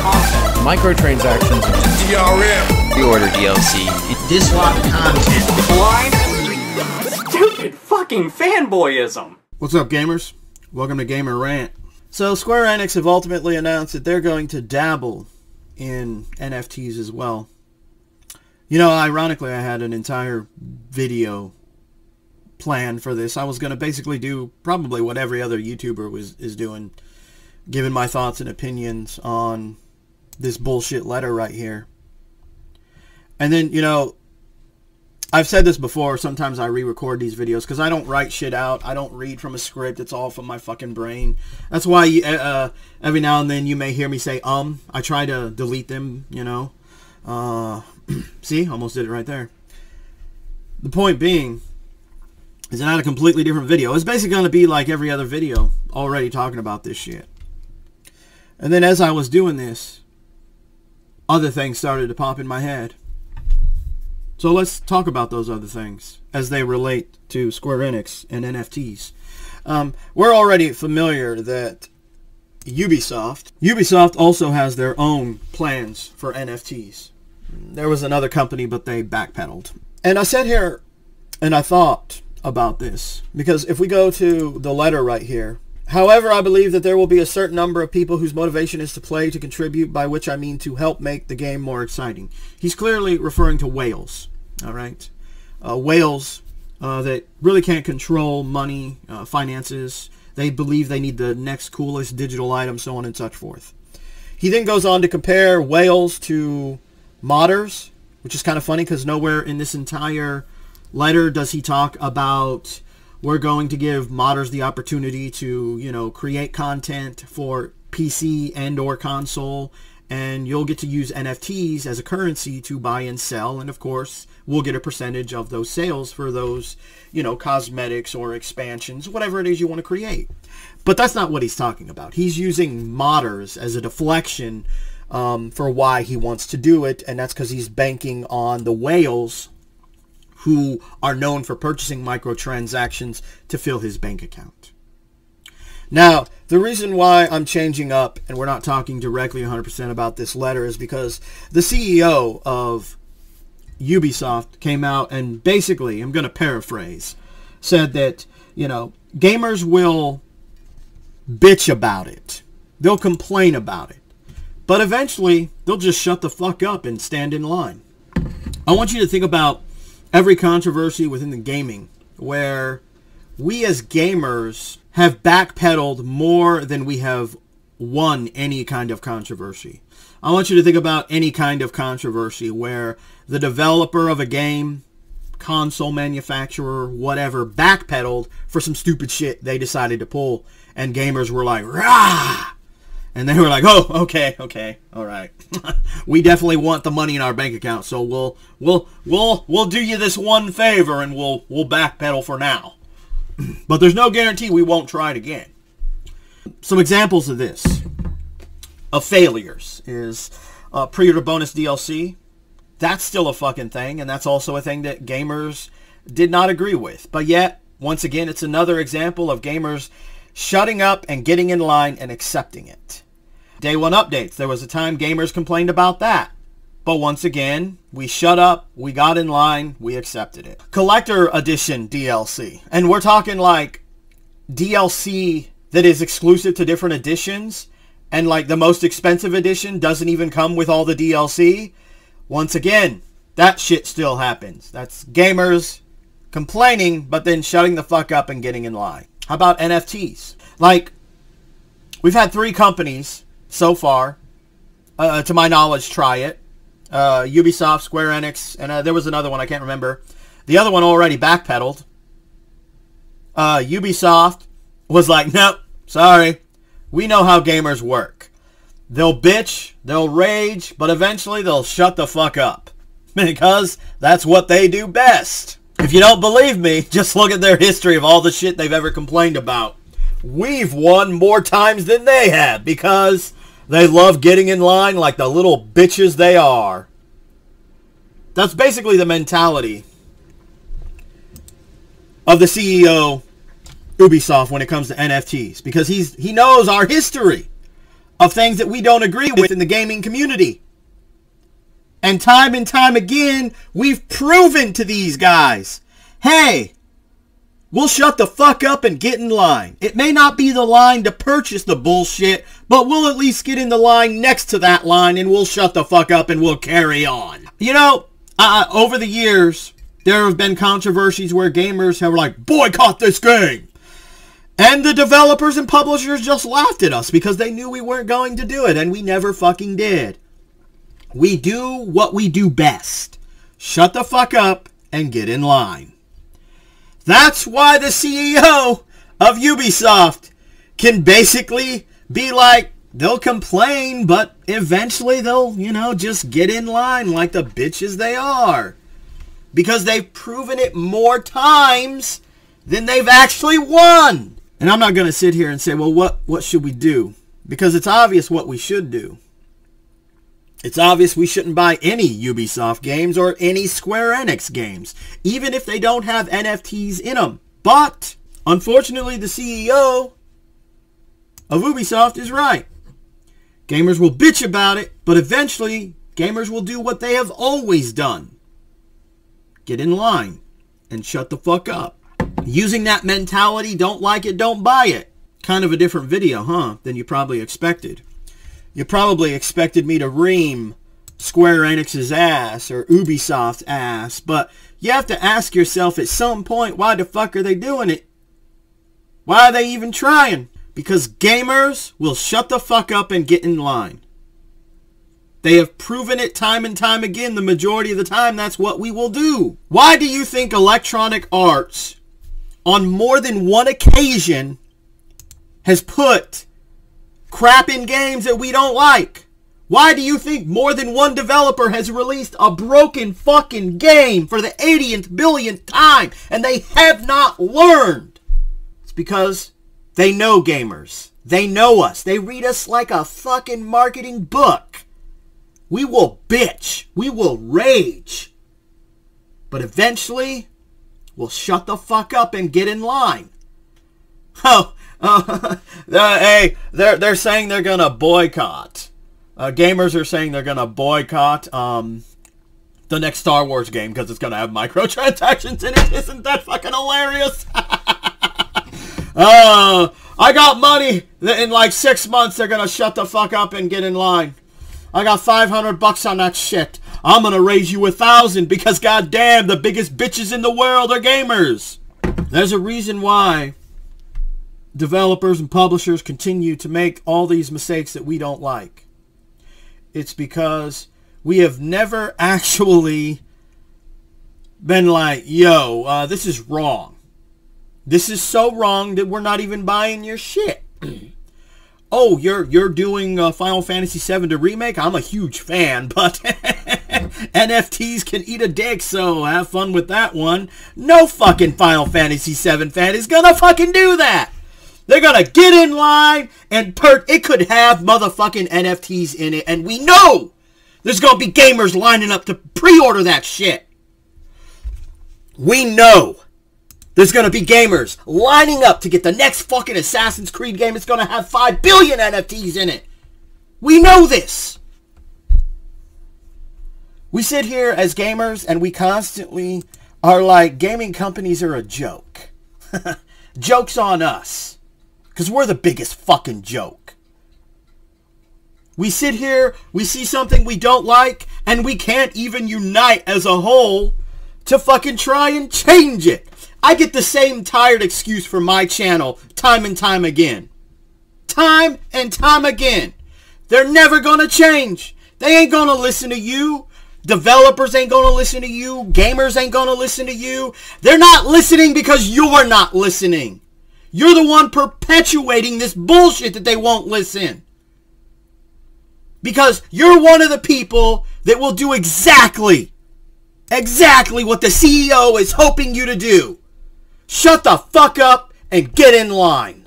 content. Microtransactions. DRM. Pre-order DLC. Dislike content. Blind. Stupid fucking fanboyism. What's up, gamers? Welcome to Gamer Rant. So Square Enix have ultimately announced that they're going to dabble in NFTs as well. You know, ironically, I had an entire video planned for this. I was going to basically do probably what every other YouTuber is doing, giving my thoughts and opinions on this bullshit letter right here. And then, you know, I've said this before, sometimes I re-record these videos because I don't write shit out. I don't read from a script. It's all from my fucking brain. That's why every now and then you may hear me say I try to delete them, you know. See, almost did it right there. The point being is not a completely different video. It's basically going to be like every other video already talking about this shit. And then as I was doing this, other things started to pop in my head. So let's talk about those other things as they relate to Square Enix and NFTs. We're already familiar that Ubisoft also has their own plans for NFTs. There was another company, but they backpedaled. And I sat here and I thought about this, because if we go to the letter right here, however, I believe that there will be a certain number of people whose motivation is to play to contribute, by which I mean to help make the game more exciting. He's clearly referring to whales, all right? Whales that really can't control money, finances. They believe they need the next coolest digital item, so on and such forth. He then goes on to compare whales to modders, which is kind of funny because nowhere in this entire letter does he talk about we're going to give modders the opportunity to, you know, create content for PC and or console, and you'll get to use NFTs as a currency to buy and sell, and of course we'll get a percentage of those sales for those, you know, cosmetics or expansions, whatever it is you want to create. But that's not what he's talking about. He's using modders as a deflection for why he wants to do it, and that's because he's banking on the whales who are known for purchasing microtransactions to fill his bank account. Now, the reason why I'm changing up and we're not talking directly 100% about this letter is because the CEO of Ubisoft came out and basically, I'm going to paraphrase, said that, you know, gamers will bitch about it. They'll complain about it. But eventually, they'll just shut the fuck up and stand in line. I want you to think about every controversy within the gaming where we as gamers have backpedaled more than we have won any kind of controversy. I want you to think about any kind of controversy where the developer of a game, console manufacturer, whatever, backpedaled for some stupid shit they decided to pull, and gamers were like, rah! And they were like, oh, okay, all right. We definitely want the money in our bank account, so we'll do you this one favor and we'll backpedal for now. But there's no guarantee we won't try it again. Some examples of this, of failures, is pre-order bonus DLC. That's still a fucking thing, and that's also a thing that gamers did not agree with. But yet, once again, it's another example of gamers shutting up and getting in line and accepting it. Day one updates. There was a time gamers complained about that. But once again, we shut up, we got in line, we accepted it. Collector Edition DLC. And we're talking like DLC that is exclusive to different editions, and like the most expensive edition doesn't even come with all the DLC. Once again, that shit still happens. That's gamers complaining, but then shutting the fuck up and getting in line. How about NFTs? Like, we've had 3 companies so far, to my knowledge, try it. Ubisoft, Square Enix, and there was another one, I can't remember. The other one already backpedaled. Ubisoft was like, nope, sorry. We know how gamers work. They'll bitch, they'll rage, but eventually they'll shut the fuck up. Because that's what they do best. If you don't believe me, just look at their history of all the shit they've ever complained about. We've won more times than they have because they love getting in line like the little bitches they are. That's basically the mentality of the CEO Ubisoft when it comes to NFTs, because he knows our history of things that we don't agree with in the gaming community. And time again, we've proven to these guys, hey, we'll shut the fuck up and get in line. It may not be the line to purchase the bullshit, but we'll at least get in the line next to that line and we'll shut the fuck up and we'll carry on. You know, over the years, there have been controversies where gamers have like, boycott this game. And the developers and publishers just laughed at us because they knew we weren't going to do it, and we never fucking did. We do what we do best. Shut the fuck up and get in line. That's why the CEO of Ubisoft can basically be like, they'll complain, but eventually they'll, you know, just get in line like the bitches they are. Because they've proven it more times than they've actually won. And I'm not going to sit here and say, well, what should we do? Because it's obvious what we should do. It's obvious we shouldn't buy any Ubisoft games or any Square Enix games, even if they don't have NFTs in them. But, unfortunately, the CEO of Ubisoft is right. Gamers will bitch about it, but eventually, gamers will do what they have always done. Get in line and shut the fuck up. Using that mentality, don't like it, don't buy it. Kind of a different video, huh, than you probably expected. You probably expected me to ream Square Enix's ass or Ubisoft's ass, but you have to ask yourself at some point, why the fuck are they doing it? Why are they even trying? Because gamers will shut the fuck up and get in line. They have proven it time and time again. The majority of the time, that's what we will do. Why do you think Electronic Arts, on more than one occasion, has put crap in games that we don't like? Why do you think more than one developer has released a broken fucking game for the 80th billionth time and they have not learned? It's because they know gamers. They know us. They read us like a fucking marketing book. We will bitch. We will rage. But eventually, we'll shut the fuck up and get in line. Hey, they're saying they're gonna boycott. Gamers are saying they're gonna boycott the next Star Wars game because it's gonna have microtransactions in it. Isn't that fucking hilarious? I got money. In like 6 months, they're gonna shut the fuck up and get in line. I got $500 on that shit. I'm gonna raise you 1,000 because goddamn, the biggest bitches in the world are gamers. There's a reason why developers and publishers continue to make all these mistakes that we don't like. It's because we have never actually been like, yo, this is wrong. This is so wrong that we're not even buying your shit. Oh, you're doing Final Fantasy VII to remake? I'm a huge fan, but NFTs can eat a dick, so have fun with that one. No fucking Final Fantasy VII fan is gonna fucking do that. They're gonna get in line and it could have motherfucking NFTs in it, and we know there's gonna be gamers lining up to pre-order that shit. We know there's going to be gamers lining up to get the next fucking Assassin's Creed game. It's going to have 5 billion NFTs in it. We know this. We sit here as gamers and we constantly are like, gaming companies are a joke. Joke's on us. Because we're the biggest fucking joke. We sit here, we see something we don't like, and we can't even unite as a whole to fucking try and change it. I get the same tired excuse for my channel time and time again. Time and time again. They're never gonna change. They ain't gonna listen to you. Developers ain't gonna listen to you. Gamers ain't gonna listen to you. They're not listening because you're not listening. You're the one perpetuating this bullshit that they won't listen. Because you're one of the people that will do exactly what the CEO is hoping you to do. Shut the fuck up and get in line.